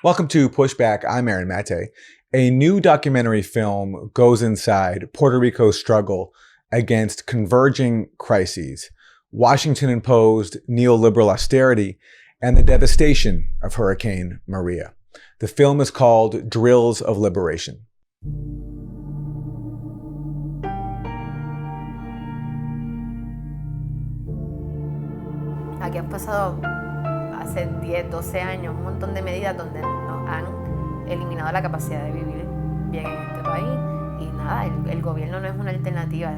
Welcome to Pushback. I'm Aaron Maté. A new documentary film goes inside Puerto Rico's struggle against converging crises, Washington-imposed neoliberal austerity, and the devastation of Hurricane Maria. The film is called Drills of Liberation. Aquí han pasado hace 10, 12 años un montón de medidas donde nos han eliminado la capacidad de vivir bien en este país y nada, el gobierno no es una alternativa.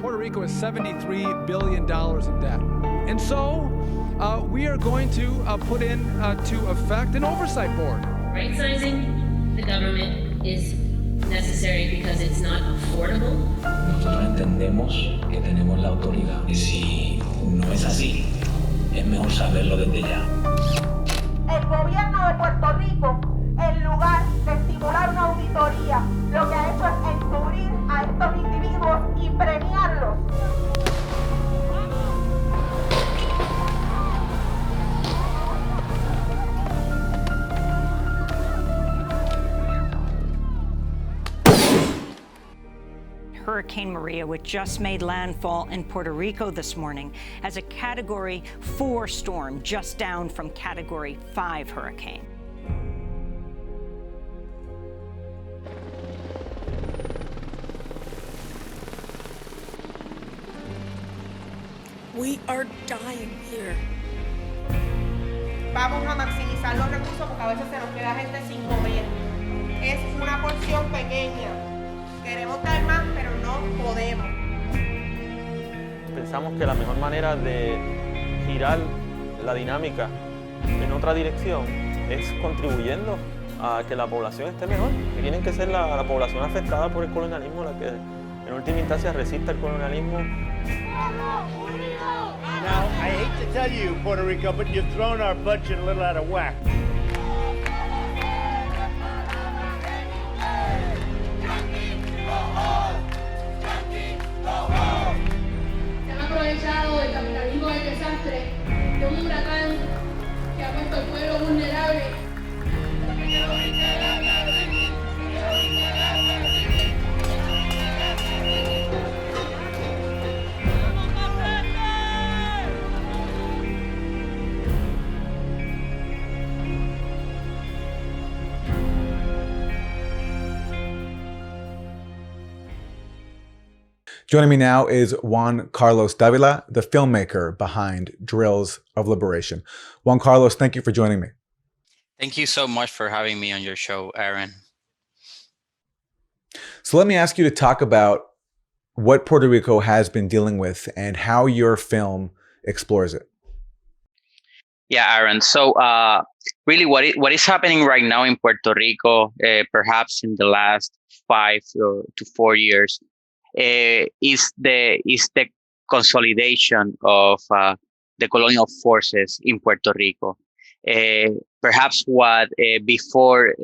Puerto Rico is $73 billion in debt. And so we are going to put into effect an oversight board. Right-sizing the government is necessary because it's not affordable. Nosotros entendemos que tenemos la autoridad y si no es así, es mejor saberlo desde ya. El gobierno de Puerto Rico, en lugar de estimular una auditoría, lo que ha hecho es encubrir a estos individuos y premiarlos. Hurricane Maria, which just made landfall in Puerto Rico this morning as a Category 4 storm, just down from Category 5 hurricane. We are dying here. Vamos a maximizar los recursos porque a veces se nos queda gente sin comer. Es una porción pequeña. Queremos dar más, pero no podemos. Pensamos que la mejor manera de girar la dinámica en otra dirección es contribuyendo a que la población esté mejor. Que tienen que ser la población afectada por el colonialismo la que en última instancia resista el colonialismo. Now, I hate to tell you, Puerto Rico, but you've thrown our budget a little out of whack. Se han aprovechado del capitalismo del desastre, de un huracán que ha puesto al pueblo vulnerable. Joining me now is Juan Carlos Dávila, the filmmaker behind Drills of Liberation. Juan Carlos, thank you for joining me. Thank you so much for having me on your show, Aaron. So let me ask you to talk about what Puerto Rico has been dealing with and how your film explores it. Yeah, Aaron. So really what is happening right now in Puerto Rico, perhaps in the last 5 to 4 years, is the consolidation of the colonial forces in Puerto Rico. Perhaps what before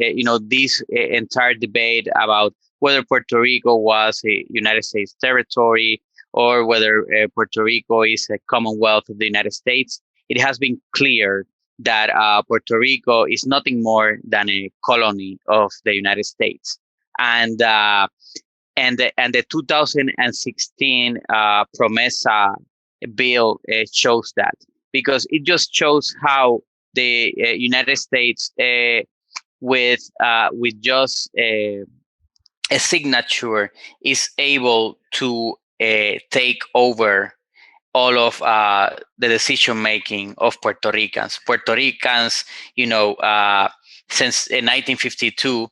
this entire debate about whether Puerto Rico was a United States territory or whether Puerto Rico is a Commonwealth of the United States, it has been clear that Puerto Rico is nothing more than a colony of the United States, and the 2016 Promesa bill shows that, because it just shows how the United States, with just a signature, is able to take over all of the decision making of Puerto Ricans. Puerto Ricans, since 1952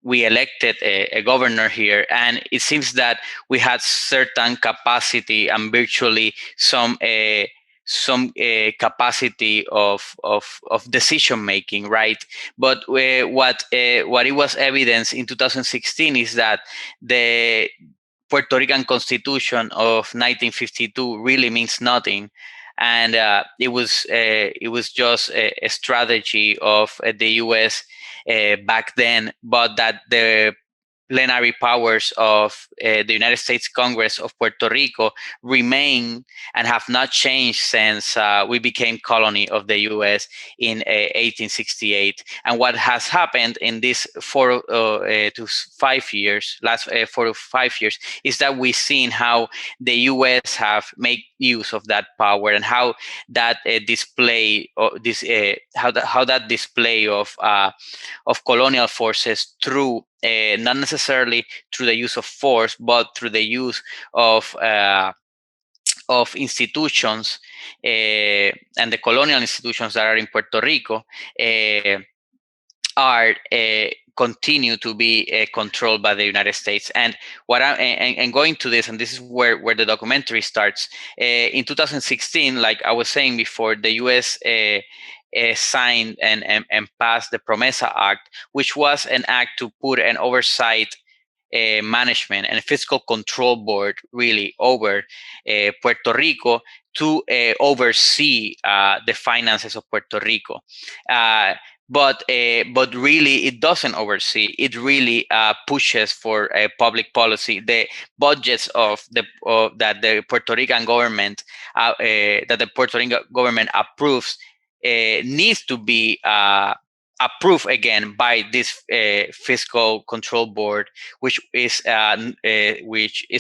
we elected a governor here, and it seems that we had certain capacity and virtually some capacity of decision making, right? But what it was evidence in 2016 is that the Puerto Rican Constitution of 1952 really means nothing, and it was just a strategy of the U.S. Back then, but that the plenary powers of the United States Congress of Puerto Rico remain and have not changed since we became colony of the U.S. in 1868. And what has happened in these 4 to 5 years, last 4 to 5 years, is that we've seen how the U.S. have made use of that power and how that display, how that display of colonial forces through not necessarily through the use of force, but through the use of institutions and the colonial institutions that are in Puerto Rico are continue to be controlled by the United States. And what and going to this, and this is where the documentary starts. In 2016, like I was saying before, the U.S. Signed and passed the PROMESA Act, which was an act to put an oversight management and a fiscal control board really over Puerto Rico to oversee the finances of Puerto Rico. But really, it doesn't oversee. It really pushes for public policy. The budgets of that the Puerto Rican government approves needs to be approved again by this fiscal control board, which is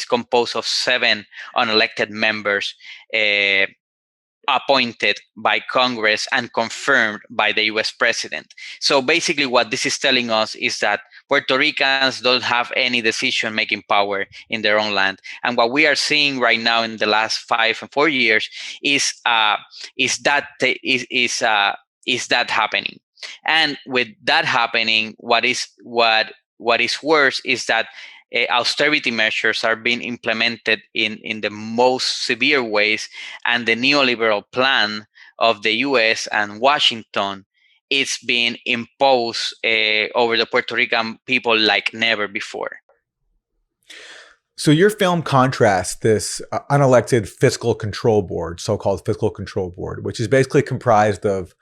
composed of 7 unelected members appointed by Congress and confirmed by the U.S. president. So basically what this is telling us is that Puerto Ricans don't have any decision-making power in their own land. And what we are seeing right now in the last 5 and 4 years is that happening. And with that happening, what is worse is that austerity measures are being implemented in the most severe ways, and the neoliberal plan of the U.S. and Washington is being imposed over the Puerto Rican people like never before. So your film contrasts this unelected fiscal control board, so-called fiscal control board, which is basically comprised of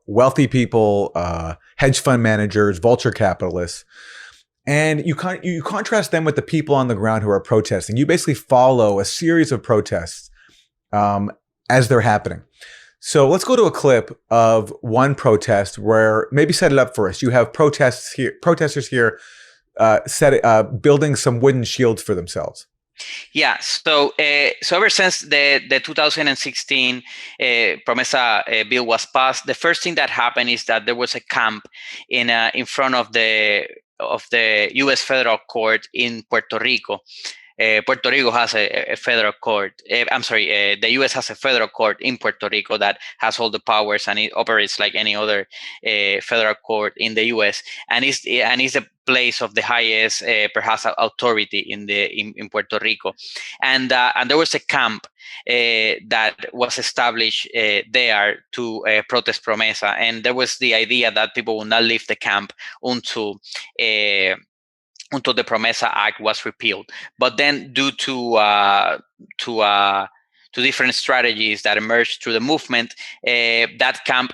wealthy people, hedge fund managers, vulture capitalists. And you contrast them with the people on the ground who are protesting. You basically follow a series of protests as they're happening. So let's go to a clip of one protest where, maybe set it up for us. You have protesters here building some wooden shields for themselves. Yeah, so ever since the 2016 PROMESA bill was passed, the first thing that happened is that there was a camp in front of the U.S. federal court in Puerto Rico. Puerto Rico has a federal court. The U.S. has a federal court in Puerto Rico that has all the powers, and it operates like any other federal court in the U.S. and is the place of the highest perhaps authority in Puerto Rico. And there was a camp that was established there to protest PROMESA, and there was the idea that people would not leave the camp until the PROMESA Act was repealed. But then, due to different strategies that emerged through the movement, that camp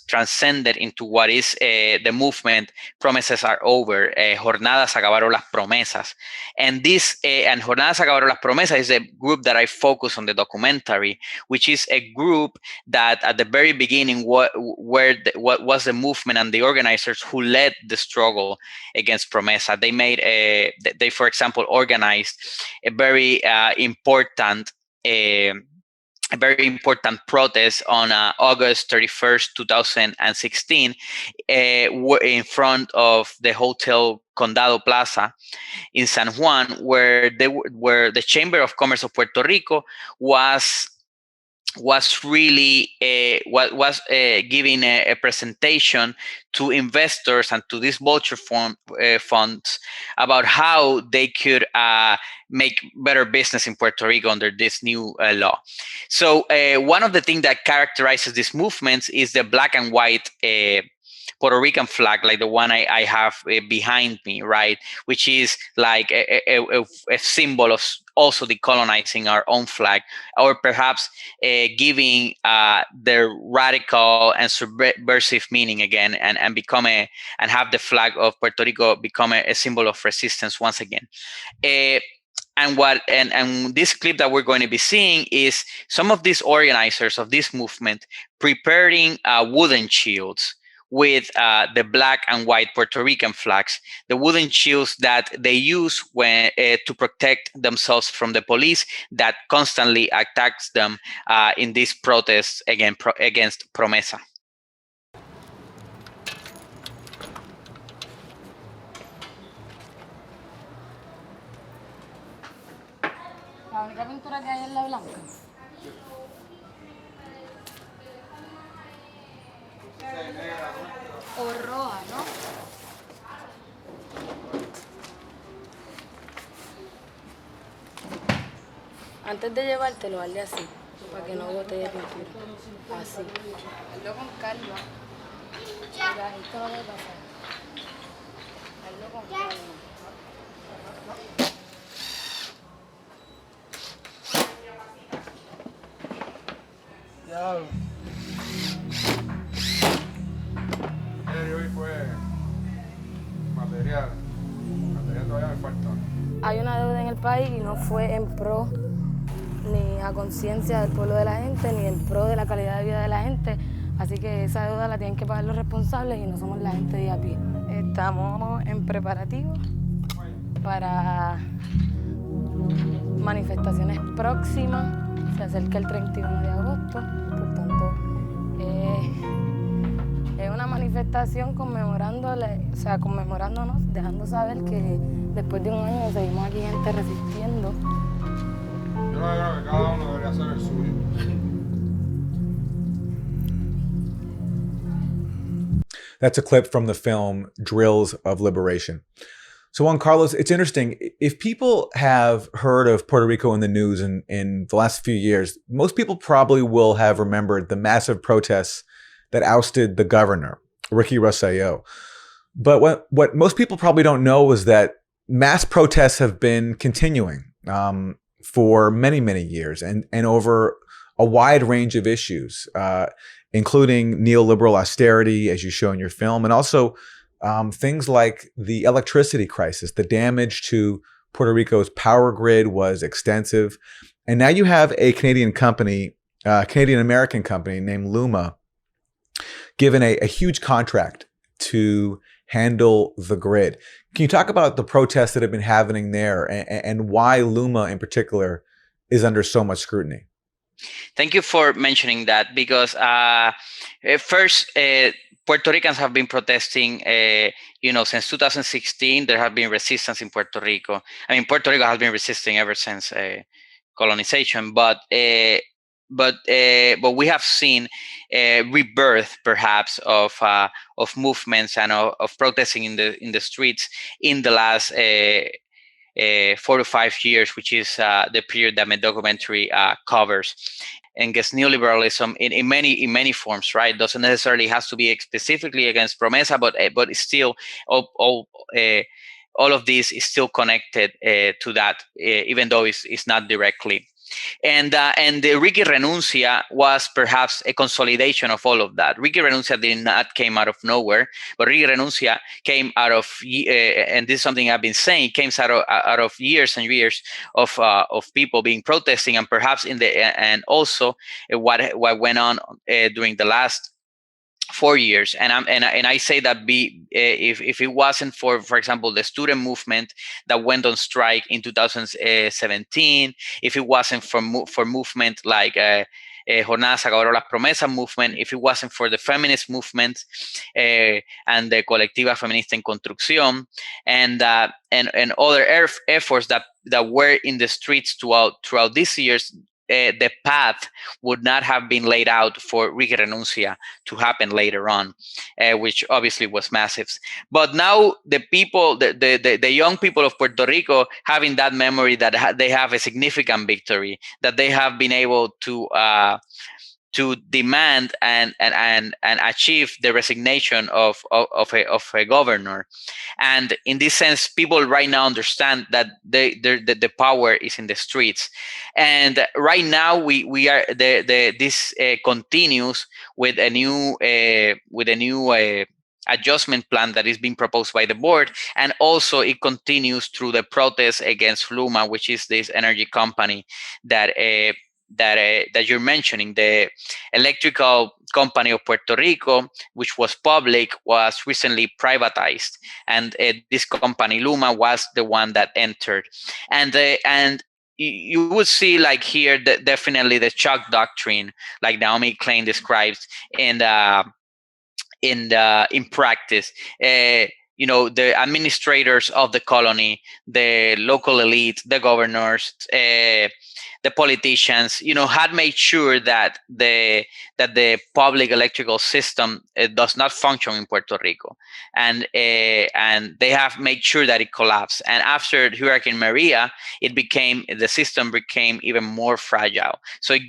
transcended into what is the movement Promises Are Over, Jornadas Acabaron las Promesas. And this, and Jornadas Acabaron las Promesas is a group that I focus on the documentary, which is a group that at the very beginning what was the movement and the organizers who led the struggle against PROMESA. They, for example, organized a very important protest on August 31st, 2016, in front of the Hotel Condado Plaza in San Juan, where the Chamber of Commerce of Puerto Rico was really giving a presentation to investors and to these vulture funds about how they could make better business in Puerto Rico under this new law. So one of the things that characterizes these movements is the black and white Puerto Rican flag, like the one I have behind me, right? Which is like a symbol of also decolonizing our own flag, or perhaps giving their radical and subversive meaning again, and become and have the flag of Puerto Rico become a symbol of resistance once again. And this clip that we're going to be seeing is some of these organizers of this movement preparing wooden shields with the black and white Puerto Rican flags, the wooden shields that they use when to protect themselves from the police that constantly attacks them in these protests against Promesa. La única pintura que hay es la blanca. O roja, ¿no? Antes de llevártelo, hazle así, para que no bote de pintura. Así. Hazlo con calma. Mira, esto no debe pasar. Hazlo con calma. Hoy fue material todavía me falta. Hay una deuda en el país y no fue en pro ni a conciencia del pueblo de la gente, ni en pro de la calidad de vida de la gente. Así que esa deuda la tienen que pagar los responsables y no somos la gente de a pie. Estamos en preparativos para manifestaciones próximas. Se acerca el 31 de agosto, por tanto, es una manifestación conmemorándonos, dejando saber que después de un año seguimos aquí gente resistiendo. Yo creo que cada uno debería hacer el suyo. That's a clip from the film Drills of Liberation. So Juan Carlos, it's interesting. If people have heard of Puerto Rico in the news in the last few years, most people probably will have remembered the massive protests that ousted the governor, Ricky Rosselló. But what most people probably don't know is that mass protests have been continuing for many, many years and over a wide range of issues, including neoliberal austerity, as you show in your film, and also things like the electricity crisis. The damage to Puerto Rico's power grid was extensive. And now you have a Canadian company, Canadian-American company named Luma, given a huge contract to handle the grid. Can you talk about the protests that have been happening there and why Luma in particular is under so much scrutiny? Thank you for mentioning that, because first, Puerto Ricans have been protesting, since 2016. There have been resistance in Puerto Rico. I mean, Puerto Rico has been resisting ever since colonization, but we have seen rebirth, perhaps, of movements and of protesting in the streets in the last 4 to 5 years, which is the period that my documentary covers. And against neoliberalism in many forms, right? Doesn't necessarily has to be specifically against Promesa, but it's still all of this is still connected to that, even though it's not directly. And the Ricky Renuncia was perhaps a consolidation of all of that. Ricky Renuncia did not came out of nowhere, but Ricky Renuncia came out of, and this is something I've been saying, came out of years and years of people being protesting, and perhaps and also what went on during the last 4 years. And I say that if it wasn't for example, the student movement that went on strike in 2017, if it wasn't for movement like Jornada Se Acabaron las Promesas movement, if it wasn't for the feminist movement and the Colectiva Feminista en Construcción and other efforts that were in the streets throughout these years, the path would not have been laid out for Ricky Renuncia to happen later on, which obviously was massive. But now the people, the young people of Puerto Rico, having that memory that they have a significant victory, that they have been able to to demand and achieve the resignation of a governor. And in this sense, people right now understand that the power is in the streets. And right now we are this continues with a new adjustment plan that is being proposed by the board, and also it continues through the protests against Fluma, which is this energy company that you're mentioning. The electrical company of Puerto Rico, which was public, was recently privatized, and this company Luma was the one that entered, and you would see like here that definitely the shock doctrine, like Naomi Klein describes in practice. The administrators of the colony, the local elite, the governors, the politicians, had made sure that the public electrical system does not function in Puerto Rico, and they have made sure that it collapsed. And after Hurricane Maria, the system became even more fragile. So it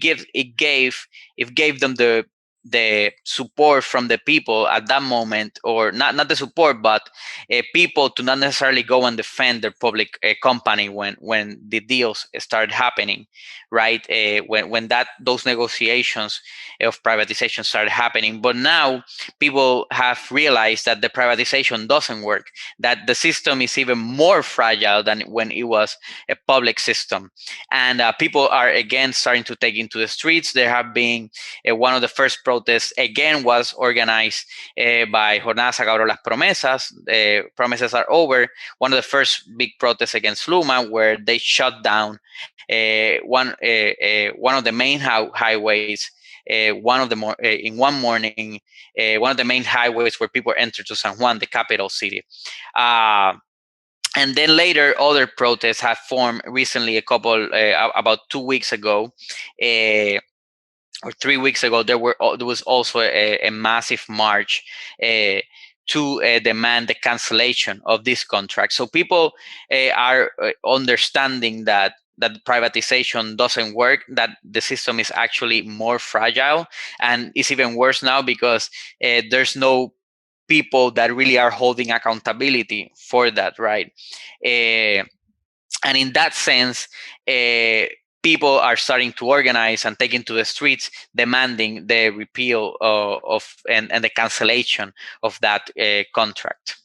gave them the support from the people at that moment, or not the support, but people to not necessarily go and defend their public company when the deals started happening, right? When those negotiations of privatization started happening. But now people have realized that the privatization doesn't work, that the system is even more fragile than when it was a public system. And people are again starting to take into the streets. There have been one of the first protests again was organized by Jornadas Acabaron las Promesas. Promises are over. One of the first big protests against Luma, where they shut down one of the main highways. In one morning, one of the main highways where people enter to San Juan, the capital city. And then later, other protests have formed recently. About 2 weeks ago, or 3 weeks ago, there was also a massive march to demand the cancellation of this contract. So people are understanding that privatization doesn't work, that the system is actually more fragile, and it's even worse now because there's no people that really are holding accountability for that, right? And in that sense, people are starting to organize and take into the streets, demanding the repeal and the cancellation of that contract.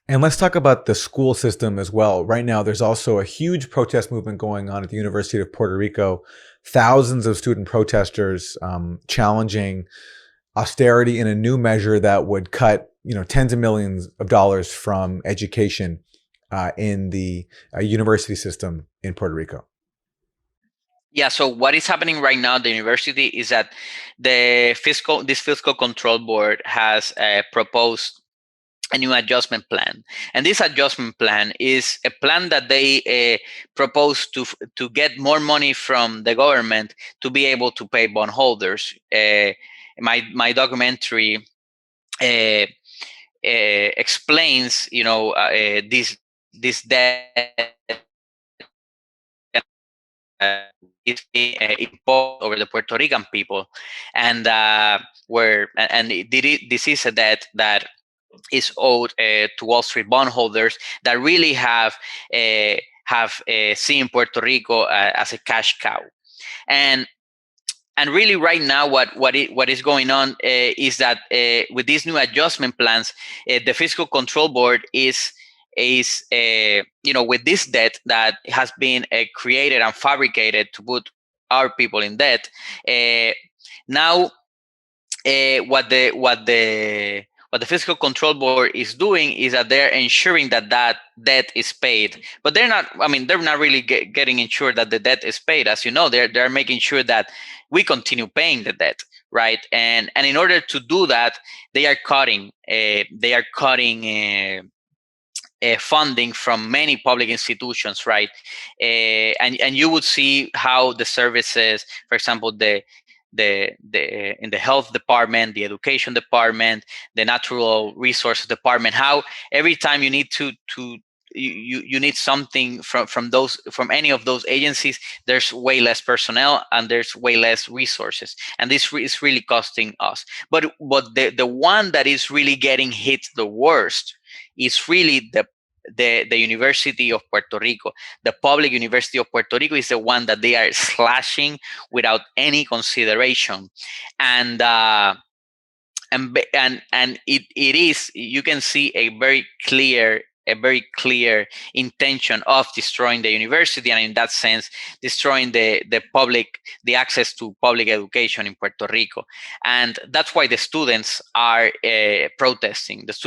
And let's talk about the school system as well. Right now, there's also a huge protest movement going on at the University of Puerto Rico. Thousands of student protesters challenging austerity in a new measure that would cut, tens of millions of dollars from education in the university system in Puerto Rico. Yeah, so what is happening right now at the university is that this fiscal control board has proposed a new adjustment plan. And this adjustment plan is a plan that they propose to get more money from the government to be able to pay bondholders. My documentary explains, this debt is imposed over the Puerto Rican people, and this is a debt that is owed to Wall Street bondholders that really have seen Puerto Rico as a cash cow. And really, right now, what is going on is that with these new adjustment plans, the Fiscal Control Board is with this debt that has been created and fabricated to put our people in debt. Now, what the Fiscal Control Board is doing is that they're ensuring that debt is paid, but they're not really getting ensured that the debt is paid. As you know, they're making sure that we continue paying the debt, right? And in order to do that, they are cutting funding from many public institutions, right? And you would see how the services, for example, in the health department, the education department, the natural resources department, how every time you need to you need something from any of those agencies. There's way less personnel and there's way less resources, and this is really costing us. But the one that is really getting hit the worst is really the University of Puerto Rico. The public University of Puerto Rico is the one that they are slashing without any consideration, and it is, you can see a very clear intention of destroying the university, and in that sense destroying the access to public education in Puerto Rico. And that's why the students are protesting. It's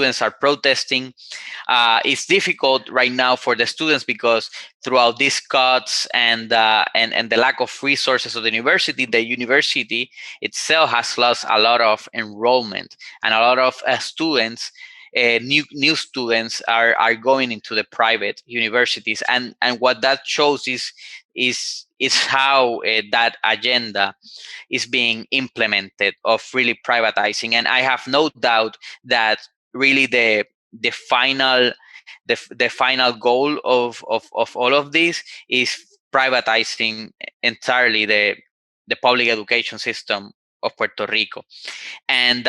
difficult right now for the students because throughout these cuts and the lack of resources of the university itself has lost a lot of enrollment, and a lot of students, new students are going into the private universities, and what that shows is how that agenda is being implemented of really privatizing. And I have no doubt that really the final goal of all of this is privatizing entirely the public education system of Puerto Rico. And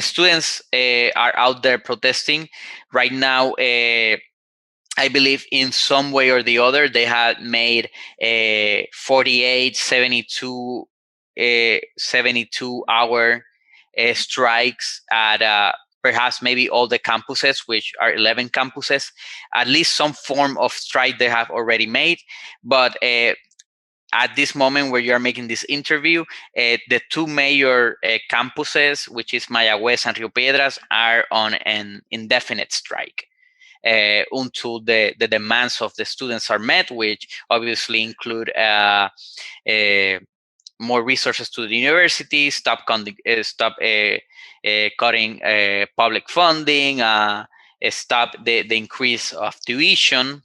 students are out there protesting right now. I believe in some way or the other they had made 72 hour strikes at perhaps maybe all the campuses, which are 11 campuses. At least some form of strike they have already made. But at this moment where you're making this interview, the two major campuses, which is Mayagüez and Rio Piedras, are on an indefinite strike until the demands of the students are met, which obviously include more resources to the university, stop cutting public funding, stop the increase of tuition.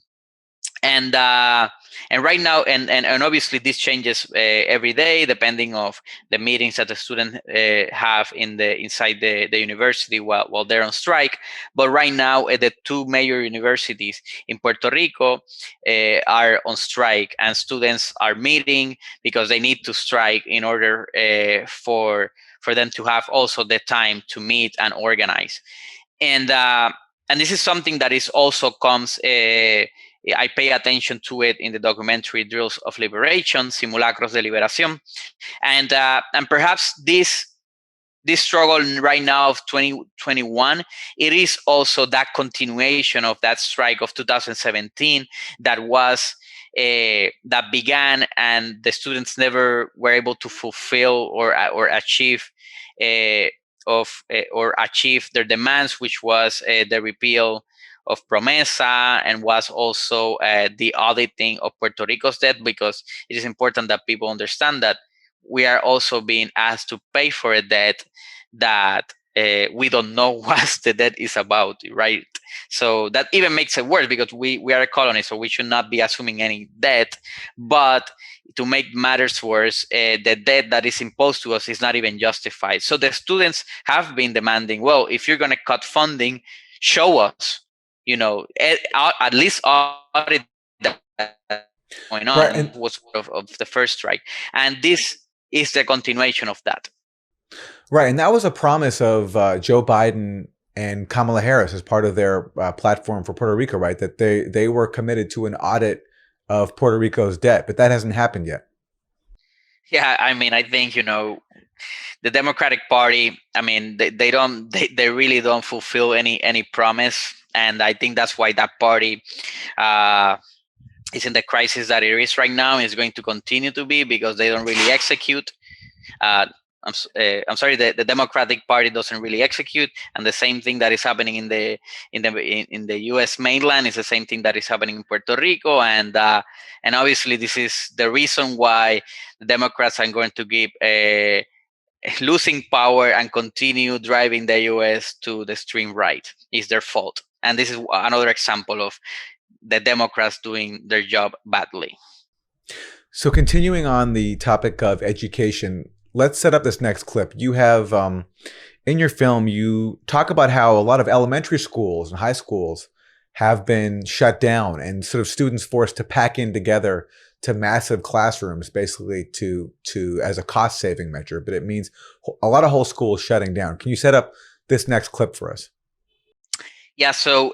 And right now, and obviously this changes every day depending of the meetings that the students have inside the university while they're on strike. But right now, the two major universities in Puerto Rico are on strike, and students are meeting because they need to strike in order for them to have also the time to meet and organize. And this is something that is also comes. I pay attention to it in the documentary Drills of Liberation, Simulacros de Liberación. And perhaps this struggle right now of 2021, it is also that continuation of that strike of 2017 that began, and the students never were able to fulfill or achieve achieve their demands, which was the repeal of Promesa, and was also the auditing of Puerto Rico's debt, because it is important that people understand that we are also being asked to pay for a debt that we don't know what the debt is about, right? So that even makes it worse, because we are a colony, so we should not be assuming any debt. But to make matters worse, the debt that is imposed to us is not even justified. So the students have been demanding, well, if you're going to cut funding, show us, at least audit that going on. Right. And was of the first strike, and this is the continuation of that. Right, and that was a promise of Joe Biden and Kamala Harris as part of their platform for Puerto Rico, right? That they were committed to an audit of Puerto Rico's debt, but that hasn't happened yet. Yeah, I mean, I think the Democratic Party, I mean, they really don't fulfill any promise. And I think that's why that party is in the crisis that it is right now. Is going to continue to be, because they don't really execute. I'm sorry, the Democratic Party doesn't really execute, and the same thing that is happening in the U.S. mainland is the same thing that is happening in Puerto Rico, and obviously this is the reason why the Democrats are going to keep losing power and continue driving the U.S. to the extreme right. It's their fault. And this is another example of the Democrats doing their job badly. So continuing on the topic of education, let's set up this next clip. You have, in your film, you talk about how a lot of elementary schools and high schools have been shut down and sort of students forced to pack in together to massive classrooms, basically to as a cost saving measure. But it means a lot of whole schools shutting down. Can you set up this next clip for us? Yeah, so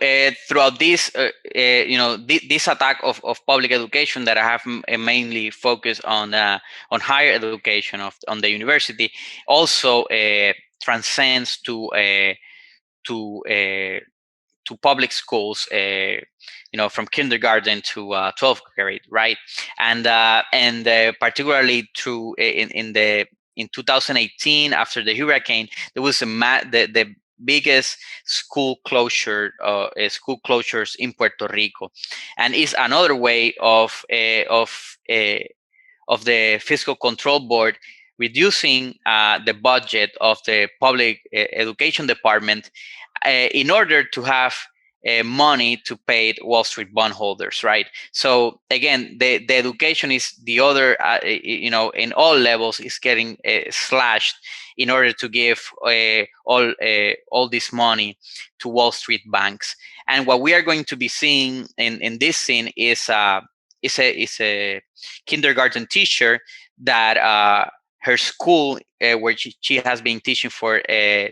throughout this, this attack of public education that I have mainly focused on higher education on the university, also transcends to public schools, from kindergarten to 12th grade, right? And particularly through in 2018, after the hurricane, there was the biggest school closures in Puerto Rico, and is another way of the Fiscal Control Board reducing the budget of the public education department in order to have money to pay Wall Street bondholders, right? So again, the education is the other, in all levels is getting slashed in order to give all this money to Wall Street banks. And what we are going to be seeing in this scene is a kindergarten teacher that her school, where she has been teaching for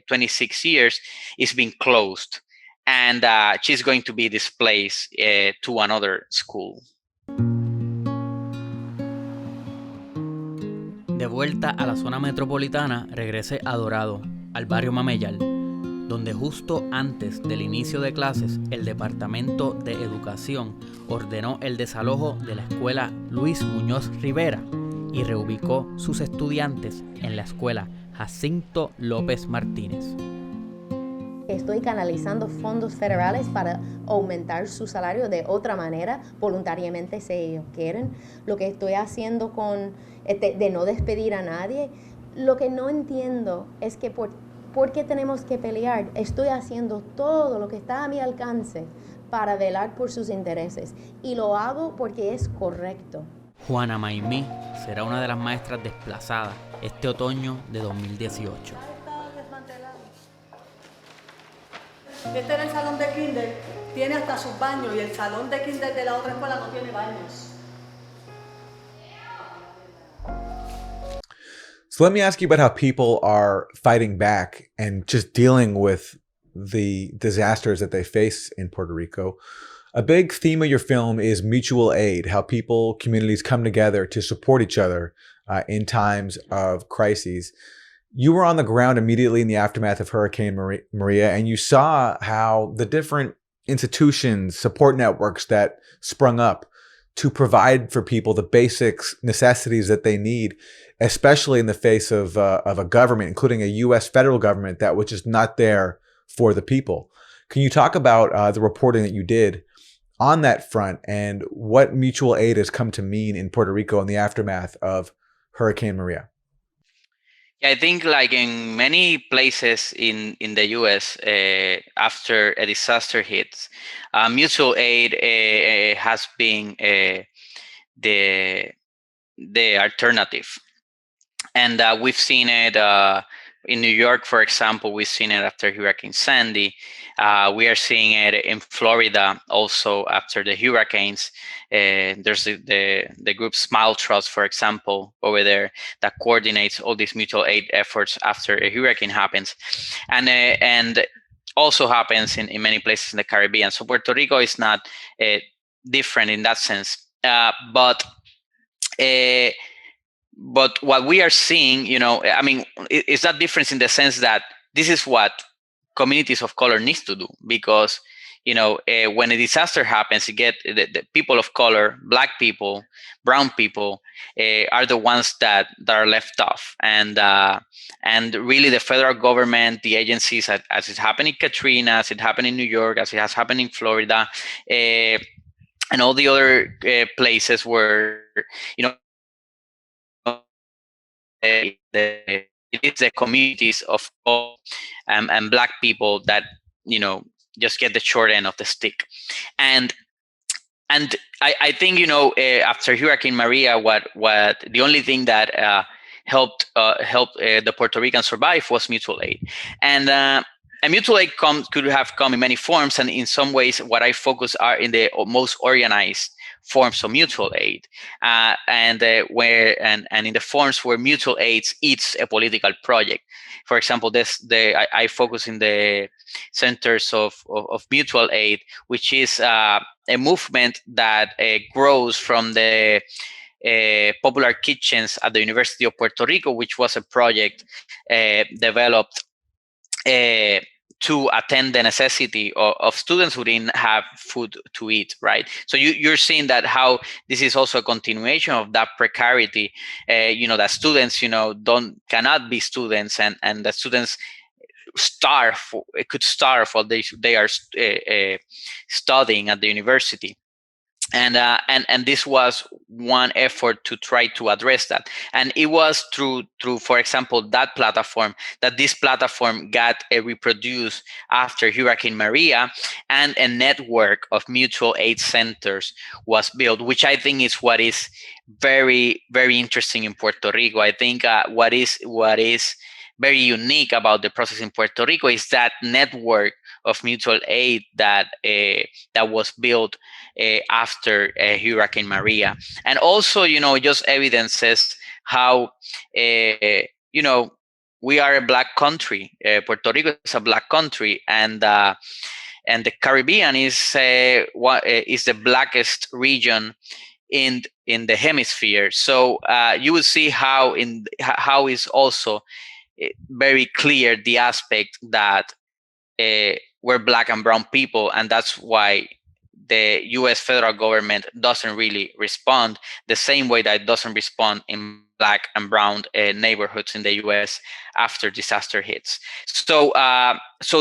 26 years, is being closed. And she's going to be displaced to another school. De vuelta a la zona metropolitana, regresé a Dorado, al barrio Mameyal, donde justo antes del inicio de clases, el Departamento de Educación ordenó el desalojo de la escuela Luis Muñoz Rivera y reubicó sus estudiantes en la escuela Jacinto López Martínez. Estoy canalizando fondos federales para aumentar su salario de otra manera, voluntariamente si ellos quieren. Lo que estoy haciendo con de no despedir a nadie, lo que no entiendo es que ¿por qué tenemos que pelear? Estoy haciendo todo lo que está a mi alcance para velar por sus intereses y lo hago porque es correcto. Juana Maimí será una de las maestras desplazadas este otoño de 2018. Este era el salón de kinder, tiene hasta sus baños y el salón de kinder de la otra escuela no tiene baños. So let me ask you about how people are fighting back and just dealing with the disasters that they face in Puerto Rico. A big theme of your film is mutual aid, how communities come together to support each other in times of crises. You were on the ground immediately in the aftermath of Hurricane Maria, and you saw how the different institutions, support networks that sprung up to provide for people the basic necessities that they need, especially in the face of a government, including a U.S. federal government that was just not there for the people. Can you talk about the reporting that you did on that front and what mutual aid has come to mean in Puerto Rico in the aftermath of Hurricane Maria? Yeah, I think like in many places in the U.S., after a disaster hits, mutual aid has been the alternative. And we've seen it in New York, for example. We've seen it after Hurricane Sandy. We are seeing it in Florida also after the hurricanes. There's the group Smile Trust, for example, over there that coordinates all these mutual aid efforts after a hurricane happens. And also happens in many places in the Caribbean. So Puerto Rico is not different in that sense. But what we are seeing, is that difference in the sense that this is what communities of color needs to do, because when a disaster happens, you get the people of color, Black people, brown people are the ones that are left off, and really the federal government, the agencies, as it happened in Katrina, as it happened in New York, as it has happened in Florida, and all the other places where it is the communities of all and Black people that just get the short end of the stick. And I think after Hurricane Maria, what the only thing that helped the Puerto Ricans survive was mutual aid. And And mutual aid could have come in many forms, and in some ways, what I focus are in the most organized forms of mutual aid, and in the forms where mutual aid is a political project. For example, I focus in the centers of mutual aid, which is a movement that grows from the popular kitchens at the University of Puerto Rico, which was a project developed to attend the necessity of students who didn't have food to eat, right? So you're seeing that how this is also a continuation of that precarity, that students, cannot be students, and the students could starve while they are studying at the university. And this was one effort to try to address that, and it was through for example that platform that this platform got reproduced after Hurricane Maria, and a network of mutual aid centers was built, which I think is what is very, very interesting in Puerto Rico. I think what is very unique about the process in Puerto Rico is that network of mutual aid that was built after Hurricane Maria. And also, just evidences how, we are a black country. Puerto Rico is a black country, and the Caribbean is the blackest region in the hemisphere. So you will see how is also very clear the aspect that we're black and brown people, and that's why the U.S. federal government doesn't really respond the same way that it doesn't respond in black and brown neighborhoods in the U.S. after disaster hits. So,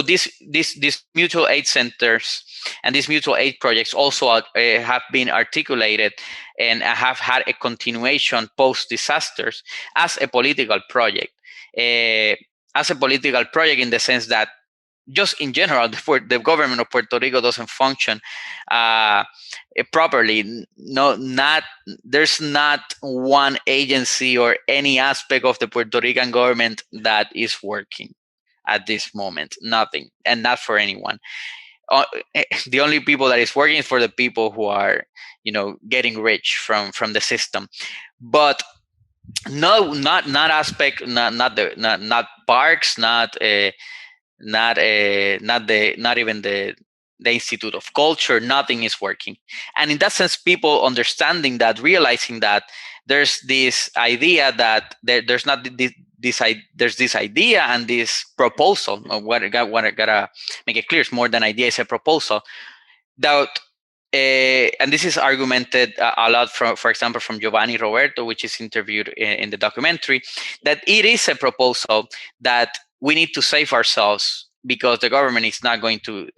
these mutual aid centers and these mutual aid projects also have been articulated and have had a continuation post disasters as a political project. As a political project, in the sense that just in general, the government of Puerto Rico doesn't function properly. There's not one agency or any aspect of the Puerto Rican government that is working at this moment. Nothing, and not for anyone. The only people that is working is for the people who are, getting rich from the system. But no, not aspect, not parks, not even the Institute of Culture. Nothing is working. And in that sense, people understanding that, realizing that there's this idea that there's this idea and this proposal. What I gotta make it clear, it's more than idea, it's a proposal that. And this is argumented a lot for example, from Giovanni Roberto, which is interviewed in the documentary, that it is a proposal that we need to save ourselves because the government is not going to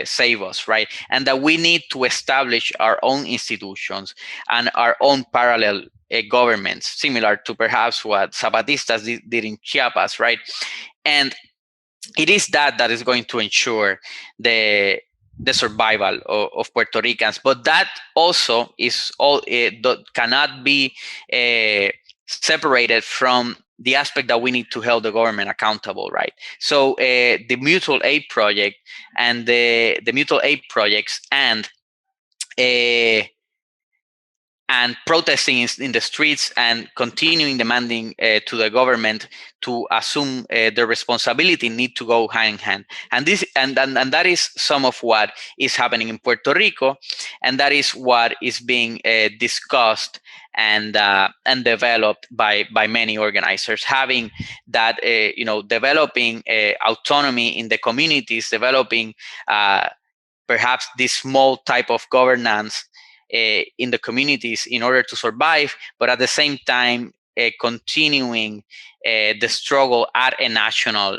save us, right? And that we need to establish our own institutions and our own parallel governments, similar to perhaps what Zapatistas did in Chiapas, right? And it is that is going to ensure the survival of Puerto Ricans. But that also is cannot be separated from the aspect that we need to hold the government accountable, right? So the mutual aid project and the mutual aid projects and protesting in the streets and continuing demanding to the government to assume the responsibility need to go hand in hand. And this and that is some of what is happening in Puerto Rico, and that is what is being discussed and developed by many organizers, having that developing autonomy in the communities, developing perhaps this small type of governance in the communities in order to survive, but at the same time continuing the struggle at a national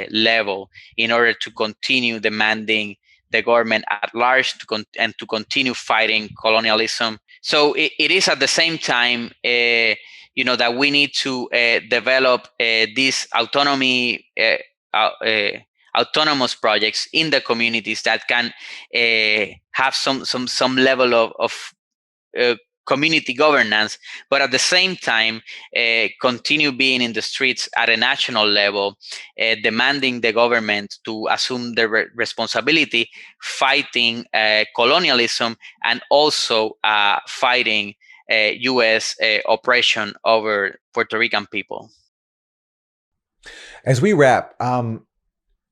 level in order to continue demanding the government at large and to continue fighting colonialism. So it is at the same time, that we need to develop this autonomous projects in the communities that can have some level of community governance, but at the same time, continue being in the streets at a national level, demanding the government to assume the responsibility, fighting colonialism, and also fighting U.S. oppression over Puerto Rican people. As we wrap,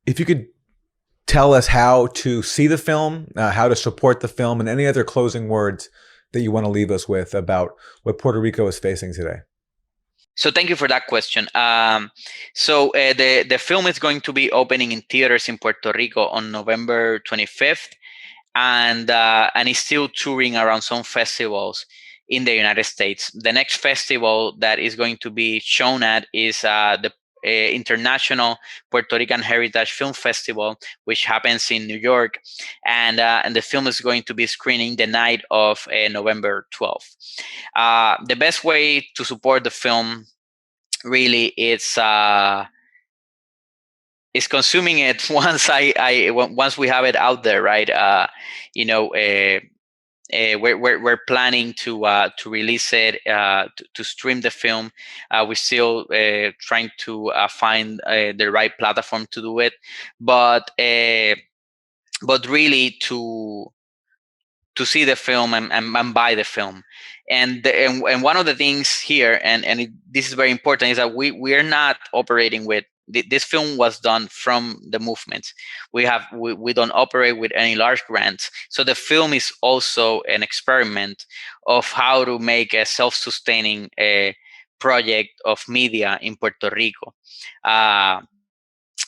if you could tell us how to see the film, how to support the film, and any other closing words that you want to leave us with about what Puerto Rico is facing today. So thank you for that question. The film is going to be opening in theaters in Puerto Rico on November 25th, and it's still touring around some festivals in the United States. The next festival that is going to be shown at is the International Puerto Rican Heritage Film Festival, which happens in New York, and the film is going to be screening the night of November 12th. The best way to support the film really is consuming it once once we have it out there, right? We're planning to release it, to stream the film. We're still trying to find the right platform to do it, but really to see the film and buy the film. And one of the things here, this is very important, is that we are not operating with. This film was done from the movement. We don't operate with any large grants. So the film is also an experiment of how to make a self-sustaining project of media in Puerto Rico.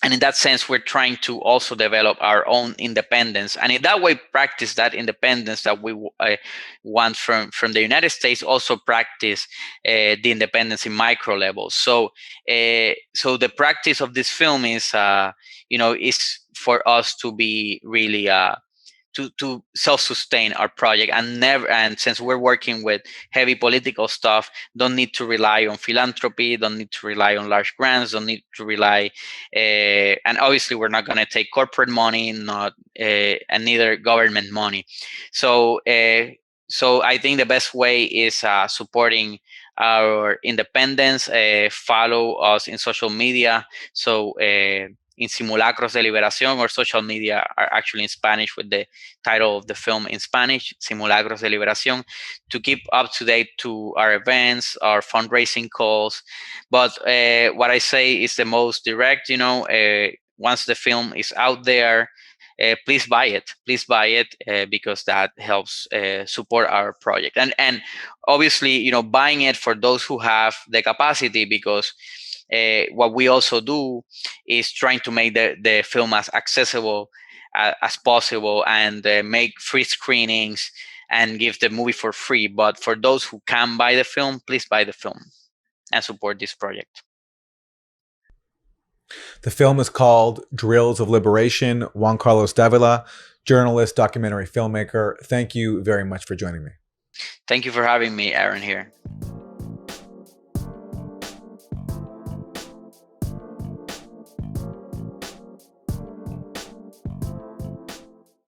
And in that sense, we're trying to also develop our own independence, and in that way, practice that independence that we want from the United States. Also, practice the independence in micro levels. So the practice of this film is, is for us to be really to self-sustain our project, and since we're working with heavy political stuff, don't need to rely on philanthropy, don't need to rely on large grants, don't need to rely, and obviously we're not going to take corporate money, and neither government money. So I think the best way is supporting our independence. Follow us in social media. So in Simulacros de Liberación, or social media are actually in Spanish with the title of the film in Spanish, Simulacros de Liberación, to keep up to date to our events, our fundraising calls. But what I say is the most direct, once the film is out there, please buy it. Please buy it because that helps support our project. And obviously, buying it for those who have the capacity, because what we also do is trying to make the film as accessible as possible, and make free screenings and give the movie for free. But for those who can buy the film, please buy the film and support this project. The film is called Drills of Liberation. Juan Carlos Dávila, journalist, documentary filmmaker. Thank you very much for joining me. Thank you for having me, Aaron, here.